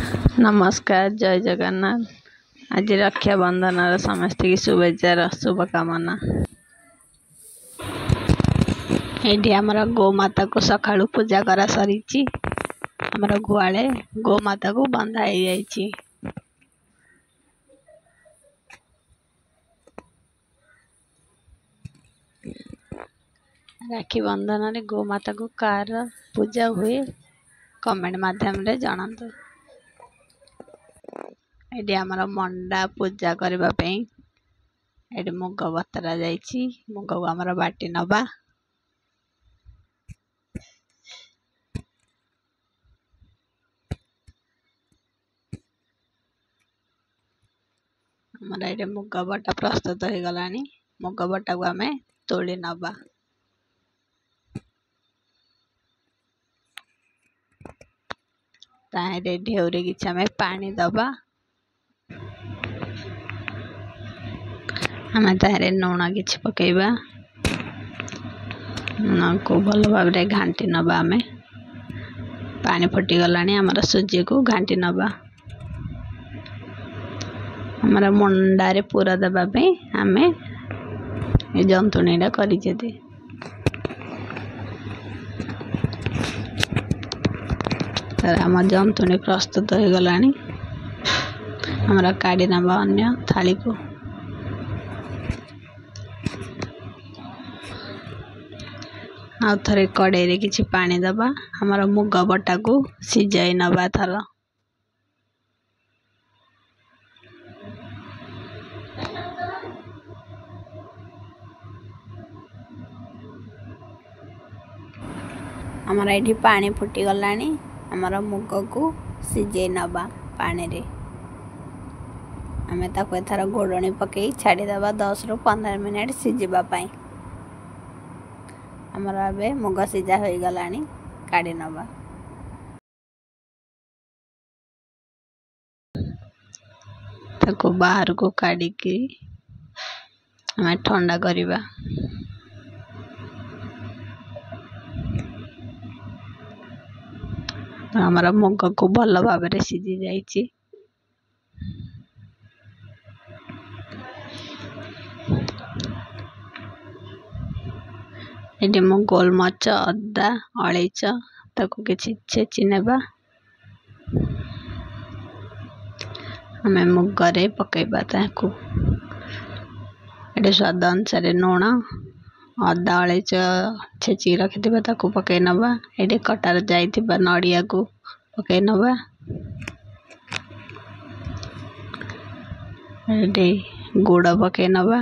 नमस्कार जय जगन्नाथ। आज रक्षा बंधन समस्त की शुभेच्छा शुभकामना। ये आमर गोमाता को सका पूजा करा सरी आमर गुआले गोमाता को बंधा हो जाइए। राखी बंधन रे गोमाता को कार पूजा हुए कमेंट माध्यम रे जानतु। ये आमर मंडा पूजा करने ये मुग बतरा जाइए। मुग को आमर बाटी नबा आमर ये मुग बटा प्रस्तुत हो गला। मुग बटा को आम तोली नबा। ताहे ढेउरे किसी आम पानी दबा। आम ताहे लुण कि पकेबा। लुण को भल भाव घाटी नबा। आम पानी फुटी गला आमर सुजी को घाटी नबा। आमर मुंडारे पूरा देवाई आम जंतुणीटा कर आम जंतुणी प्रस्तुत हो गला। आमर काढ़ी नबा अन्य थाली को। आउ थे कड़े किसी पानी दबा। आमर मुग बटा को सिझाई नबा थर। आमर ये पानी फुटी गला। आमर मुग को सिझे नबा पानी रे। आम एथर गोड़णी पकई छाड़ीदबा 10 ରୁ 15 मिनट सिझापी। आमर ए मुग सिझा हो गला। काढ़ी नबा। ताको बाहर को काढ़ी आम ठंडा करवा। आमर मुग को भल भाव सिझी जाइए। ये मु गोलमरीच अदा अलैच ताको किसी छेची नेबा। आम मुगरे पकेबा ताको। ये स्वाद अनुसार लुण अदा अलैच छेची रखि ताको पकई नबा। ये कटार जाइथिबा नड़िया को पकई नबा। ये गुड़ पकई नबा।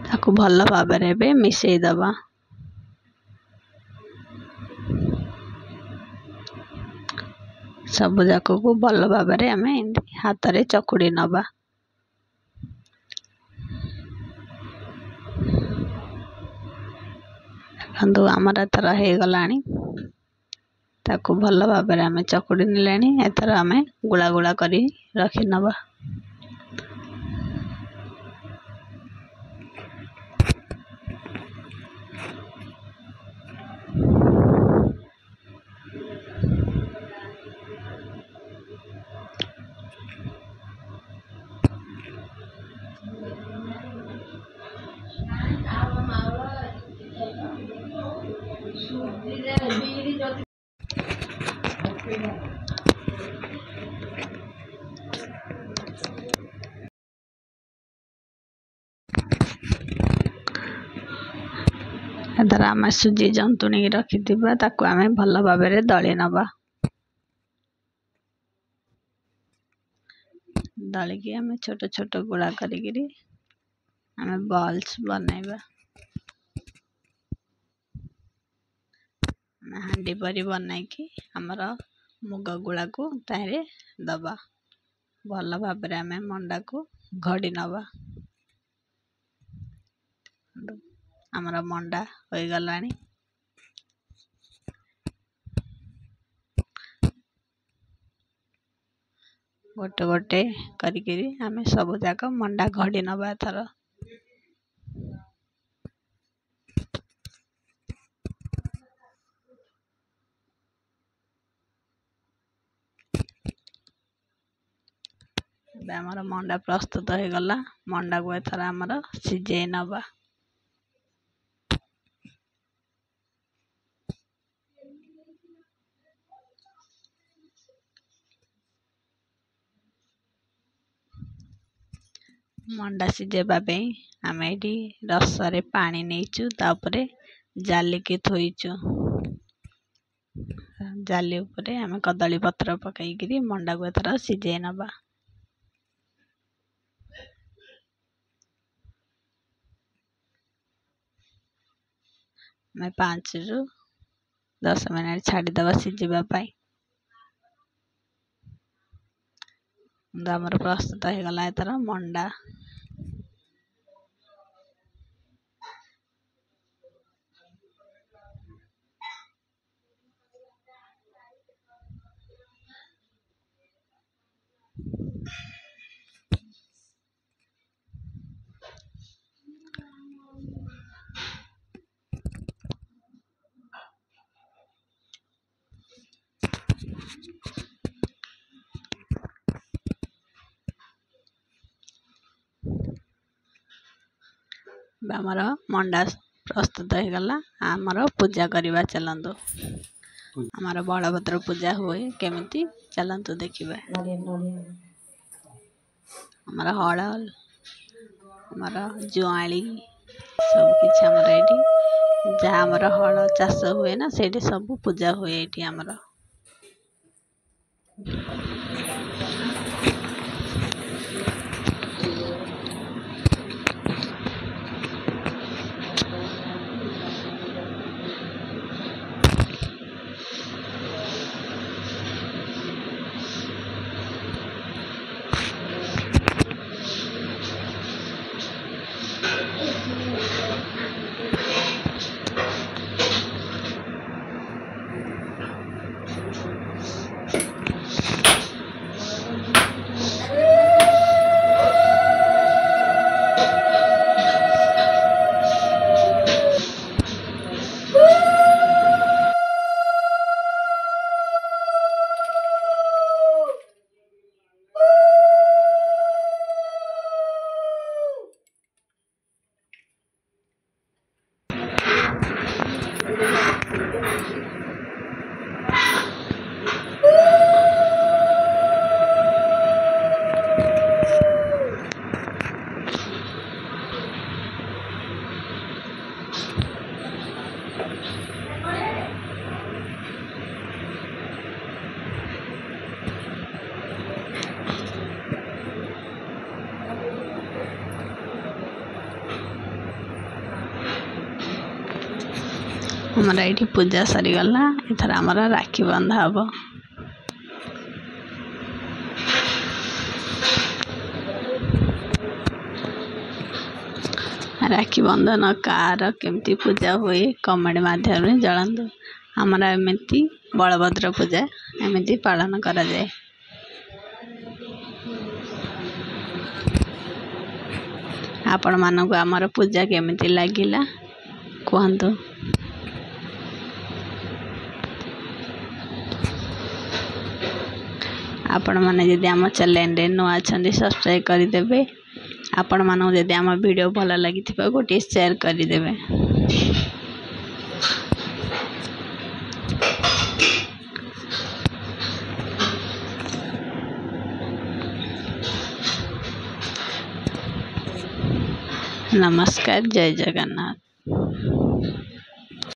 ताको भल भाव मिसई दबा। सब जाक को भल भाव आम हाथ रे चकुड़ी नबा। देखो आमर एथर हो गला। ताको भल भाव आम चकुड़ी नेले। एथर आम गुला गुला करी रखी नबा। एथर आम सुजी जंतुणी रखि आम भल भाव दली नबा। दलिकी आम छोट छोट गुड़ा करी आम बॉल्स बनैबा। हांडी परी बनैकी आमर मुग गुड़ा को तारे दबा। भल भाव आम मंडा को घड़ी नबा। आमर मंडा हो गला। गोटे गोटे करी आम सब जाक मंडा घड़ी नबा थर। ଏବେ ଆମର ମଣ୍ଡା ପ୍ରସ୍ତୁତ ହେଇଗଲା। ମଣ୍ଡାକୁ ଏଥର ଆମର ସିଝେଇ ନବା। ମଣ୍ଡା ସିଝେଇବା ପାଇଁ ଆମେ ଏଠି ରସରେ ପାଣି ନେଇଛୁ, ତାପରେ ଜାଲିକି ଥୋଇଛୁ। ଜାଲି ଉପରେ ଆମେ କଦଳୀ ପତ୍ର ପକାଇକିରି ମଣ୍ଡାକୁ ଏଥର ସିଝେଇ ନବା। ଆମେ 5 ରୁ 10 ମିନିଟ୍ ଛାଡ଼ିଦେବା ସିଝିବା ପାଇଁ। ଆମର ପ୍ରସ୍ତୁତ ହେଇଗଲା ଏଥର ମଣ୍ଡା। ଆମର ମଣ୍ଡା ପ୍ରସ୍ତୁତ ହେଇଗଲା। ଆମର ପୂଜା କରିବା ଚାଲନ୍ତୁ। ଆମର ବଳଭଦ୍ର ପୂଜା ହୁଏ କେମିତି ଚାଲନ୍ତୁ ଦେଖିବା। ଆମର ହଳ, ଆମର ଜୁଆଁଳି ସବୁ କିଛି ଆମର ଏଇଠି, ଯାହା ଆମର ହଳ ଚାଷ ହୁଏ ନା ସେଇଠି ସବୁ ପୂଜା ହୁଏ ଏଇଠି ଆମର। ଆମର ଏଇଠି ପୂଜା ସରିଗଲା। ଏଥର ଆମର ରାକ୍ଷୀ ବନ୍ଧା ହବ। ରାକ୍ଷୀ ବନ୍ଧନ କାହାର କେମିତି ପୂଜା ହୁଏ କମେଣ୍ଟ ମାଧ୍ୟମରେ ଜଣାନ୍ତୁ। ଆମର ଏମିତି ବଳଭଦ୍ର ପୂଜା ଏମିତି ପାଳନ କରାଯାଏ। ଆପଣମାନଙ୍କୁ ଆମର ପୂଜା କେମିତି ଲାଗିଲା କୁହନ୍ତୁ। ଆପଣମାନେ ଯଦି ଆମ ଚ୍ୟାନେଲରେ ନୂଆ ଅଛନ୍ତି ସବସ୍କ୍ରାଇବ୍ କରିଦେବେ। ଆପଣମାନଙ୍କୁ ଯଦି ଆମ ଭିଡ଼ିଓ ଭଲ ଲାଗିଥିବ ଗୋଟିଏ ସେୟାର କରିଦେବେ। ନମସ୍କାର, ଜୟ ଜଗନ୍ନାଥ।